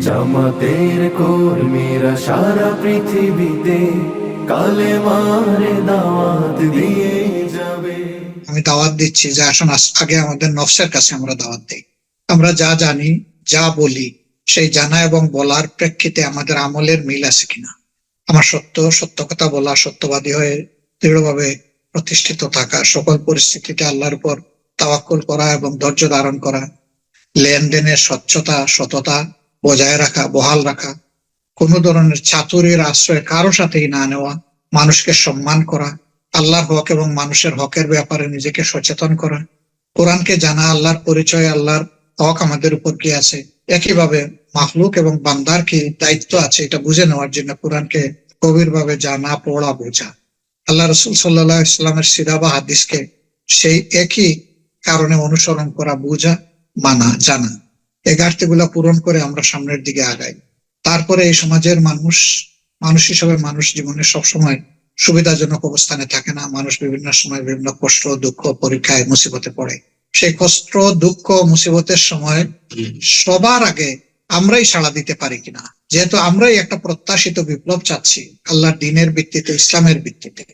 জামাতের কর্মীরা সারা পৃথিবীতে কালেমার দাওয়াত দিয়ে যাবে। আমি দাওয়াত দিচ্ছি যে আসুন আগে আমাদের নফসের কাছে আমরা দাওয়াত দিই। আমরা যা জানি, যা বলি, সেই জানা এবং বলার প্রেক্ষিতে আমাদের আমলের মিল আছে কিনা। আমার সত্য কথা বলা, সত্যবাদী হয়ে দৃঢ়ভাবে প্রতিষ্ঠিত থাকা, সকল পরিস্থিতিতে আল্লাহর উপর তাওয়াক্কুল করা এবং ধৈর্য ধারণ করা, লেনদেনের স্বচ্ছতা, সততা বজায় রাখা, বহাল রাখা, কোনো ধরনের চাতুরির আশ্রয় কারো সাথেই না নেওয়া, মানুষকে সম্মান করা, আল্লাহর হক এবং মানুষের হকের ব্যাপারে নিজেকে সচেতন করা, কোরআনকে জানা, আল্লাহর পরিচয়, আল্লাহর হক আমাদের উপর কি আছে, একইভাবে মাখলুক এবং বান্দার কি দায়িত্ব আছে এটা বুঝে নেওয়ার জন্য কোরআনকে গভীরভাবে জানা, পড়া, বোঝা, আল্লাহ রসুল সাল্লাল্লাহু আলাইহি ওয়াসাল্লামের সিরা বা হাদিসকে সেই একই কারণে অনুসরণ করা, বোঝা, মানা, জানা, এই ঘাটতিগুলা পূরণ করে আমরা সামনের দিকে আগাই। তারপরে এই সমাজের মানুষ হিসেবে মানুষ জীবনে সবসময় সুবিধাজনক অবস্থানে থাকে না। মানুষ বিভিন্ন সময় বিভিন্ন কষ্ট, দুঃখ, পরীক্ষায়, মুসিবতে পড়ে। সেই কষ্ট, দুঃখ, মুসিবতের সময় সবার আগে আমরাই সাড়া দিতে পারি কিনা, যেহেতু আমরাই একটা প্রত্যাশিত বিপ্লব চাচ্ছি আল্লাহর দ্বীনের ভিত্তিতে, ইসলামের ভিত্তিতে।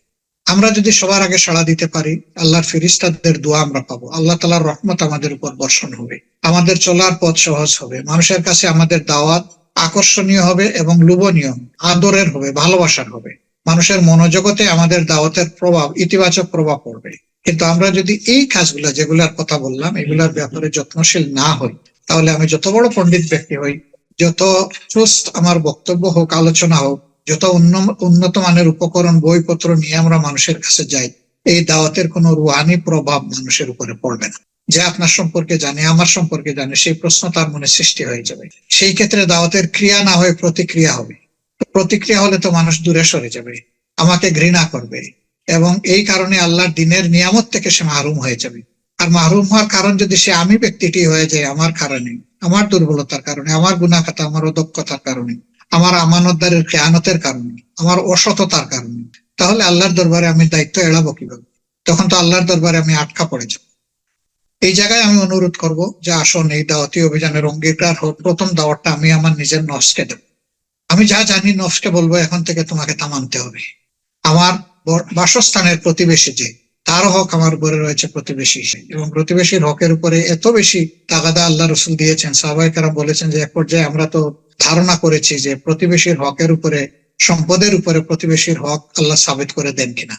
আমরা যদি সবার আগে সাড়া দিতে পারি, আল্লাহর ফেরেশতাদের দোয়া আমরা পাবো, আল্লাহ তাআলার রহমত আমাদের উপর বর্ষণ হবে, আমাদের চলার পথ সহজ হবে, মানুষের কাছে আমাদের দাওয়াত আকর্ষণীয় হবে এবং লোভনীয়, আদরের হবে, ভালোবাসার হবে, মানুষের মনোজগতে আমাদের দাওয়াতের প্রভাব, ইতিবাচক প্রভাব পড়বে। কিন্তু আমরা যদি এই কাজগুলা, যেগুলার কথা বললাম, এগুলার ব্যাপারে যত্নশীল না হই, তাহলে আমি যত বড় পণ্ডিত ব্যক্তি হই, যত সুস্থ আমার বক্তব্য হোক, আলোচনা হোক, যত উন্নত মানের উপকরণ, বইপত্র নিয়ে আমরা মানুষের কাছে যাই, এই দাওয়াতের কোনো রুহানি প্রভাব মানুষের উপরে পড়বে না। যে আপনার সম্পর্কে জানে, আমার সম্পর্কে জানে, সেই প্রশ্ন তার মনে সৃষ্টি হয়ে যাবে। সেই ক্ষেত্রে দাওয়াতের ক্রিয়া না হয়ে প্রতিক্রিয়া হবে। প্রতিক্রিয়া হলে তো মানুষ দূরে সরে যাবে, আমাকে ঘৃণা করবে, এবং এই কারণে আল্লাহর দ্বীনের নিয়ামত থেকে সে মাহরুম হয়ে যাবে। আর মাহরুম হওয়ার কারণ যদি সে আমি ব্যক্তিটি হয়ে যায়, আমার কারণে, আমার দুর্বলতার কারণে, আমার গুনাহখাতা, আমার অদক্ষতার কারণে, আমার আমানতদারের খেয়ানতের কারণে, আমার অসততার কারণে, তাহলে আল্লাহর দরবারে আমি দায়িত্ব এড়াবো কিভাবে? তখন তো আল্লাহর দরবারে আমি আটকা পড়ে যাব। এই জায়গায় আমি অনুরোধ করব যে আসুন এই দাওয়াতি অভিযানের অঙ্গীকার হোক। প্রথম দাওয়াতটা আমি আমার নিজের নফসকে দেব। আমি যা জানি নফসকে বলবো, এখন থেকে তোমাকে তা মানতে হবে। আমার বাসস্থানের প্রতিবেশী যে, তার হক আমার উপরে রয়েছে প্রতিবেশী হিসেবে, এবং প্রতিবেশীর হকের উপরে এত বেশি তাগাদা আল্লাহ রসুল দিয়েছেন, সাহাবায়ে কেরাম বলেছেন যে এক পর্যায়ে আমরা তো ধারণা করেছি যে প্রতিবেশীর হকের উপরে, সম্পদের উপরে প্রতিবেশীর হক আল্লাহ সাবিত করে দেন কিনা।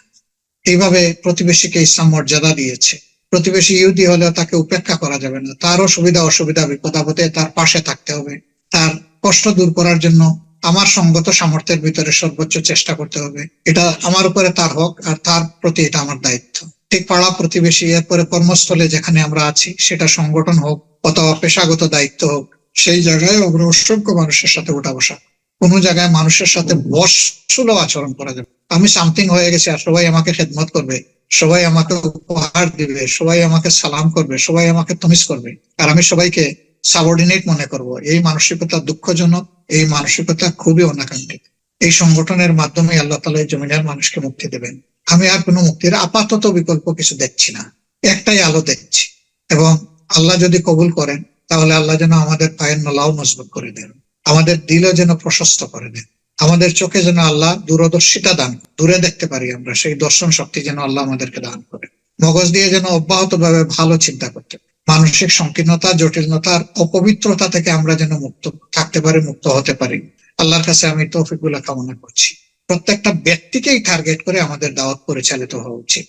এইভাবে প্রতিবেশীকে ইসলাম মর্যাদা দিয়েছে। প্রতিবেশী ইহুদি হলেও তাকে উপেক্ষা করা যাবে না, তারও সুবিধা অসুবিধা, বিপদ আপদে তার পাশে থাকতে হবে, তার কষ্ট দূর করার জন্য আমার সঙ্গত সামর্থ্যের ভিতরে সর্বোচ্চ চেষ্টা করতে হবে। এটা আমার উপরে তার হক, আর তার প্রতি এটা আমার দায়িত্ব। ঠিক পাড়া প্রতিবেশী, এরপরে কর্মস্থলে যেখানে আমরা আছি, সেটা সংগঠন হোক অথবা পেশাগত দায়িত্ব হোক, সেই জায়গায় অসংখ্য মানুষের সাথে উঠা বসা। কোনো জায়গায় মানুষের সাথে বৎসুলভ আচরণ করা যাবে। আমি সামথিং হয়ে গেছি আর সবাই আমাকে খেদমত করবে, সবাই আমাকে উপহার দিবে, সবাই আমাকে সালাম করবে, সবাই আমাকে তমিজ করবে, আর আমি সবাইকে সাবঅর্ডিনেট মনে করব, এই মানসিকতা দুঃখজনক, এই মানসিকতা খুবই অনাকাঙ্ক্ষিত। এই সংগঠনের মাধ্যমে আল্লাহ তাআলা এই জমিনের মানুষকে মুক্তি দেবেন। আমি আর কোনো মুক্তির আপাতত বিকল্প কিছু দেখছি না, একটাই আলো দেখছি। এবং আল্লাহ যদি কবুল করেন, তাহলে আল্লাহ যেন আমাদের পায়ের নলাও মজবুত করে দেন, আমাদের দিলও যেন প্রশস্ত করে দেন, আমাদের চোখে যেন আল্লাহ দূরদর্শিতা দান, দূরে দেখতে পারি আমরা, সেই দর্শন শক্তি যেন আল্লাহ আমাদেরকে দান করে। মগজ দিয়ে যেন অব্যাহত ভাবে ভালো চিন্তা করতে, মানসিক সংকীর্ণতা, জটিলতার, অপবিত্রতা থেকে আমরা যেন মুক্ত থাকতে পারি, মুক্ত হতে পারি। আল্লাহর কাছে আমি তৌফিকুল্লাহ কামনা করছি। প্রত্যেকটা ব্যক্তিকেই টার্গেট করে আমাদের দাওয়াত পরিচালিত হওয়া উচিত।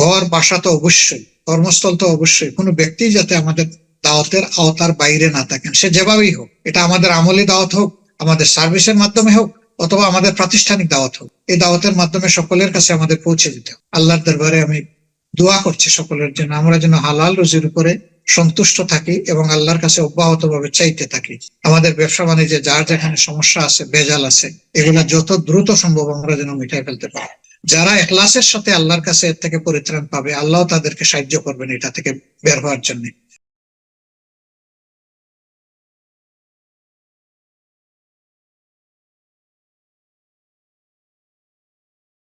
ঘর বাসা তো অবশ্যই, কর্মস্থল তো অবশ্যই, কোনো ব্যক্তি যাতে আমাদের দাওয়াতের আওতার বাইরে না থাকেন, সে যেভাবেই হোক। এটা আমাদের আমলি দাওয়াত হোক, আমাদের সার্ভিসের মাধ্যমে হোক, অথবা আমাদের প্রাতিষ্ঠানিক দাওয়াত হোক, এই দাওয়াতের মাধ্যমে সকলের কাছে আমাদের পৌঁছে দিতে হবে। আল্লাহর দরবারে আমি দোয়া করছি সকলের জন্য, আমরা যেন হালাল রুজির উপরে সন্তুষ্ট থাকি এবং আল্লাহর কাছে অব্যাহত ভাবে চাইতে থাকি। আমাদের ব্যবসা বাণিজ্যে যার যেখানে সমস্যা আছে, ভেজাল আছে, এগুলা যত দ্রুত সম্ভব আমরা যেন মিটাই ফেলতে পারি। যারা ইখলাসের সাথে আল্লাহর কাছে এর থেকে পরিত্রাণ পাবে, আল্লাহ তাদেরকে সাহায্য করবেন এটা থেকে বের হওয়ার জন্য।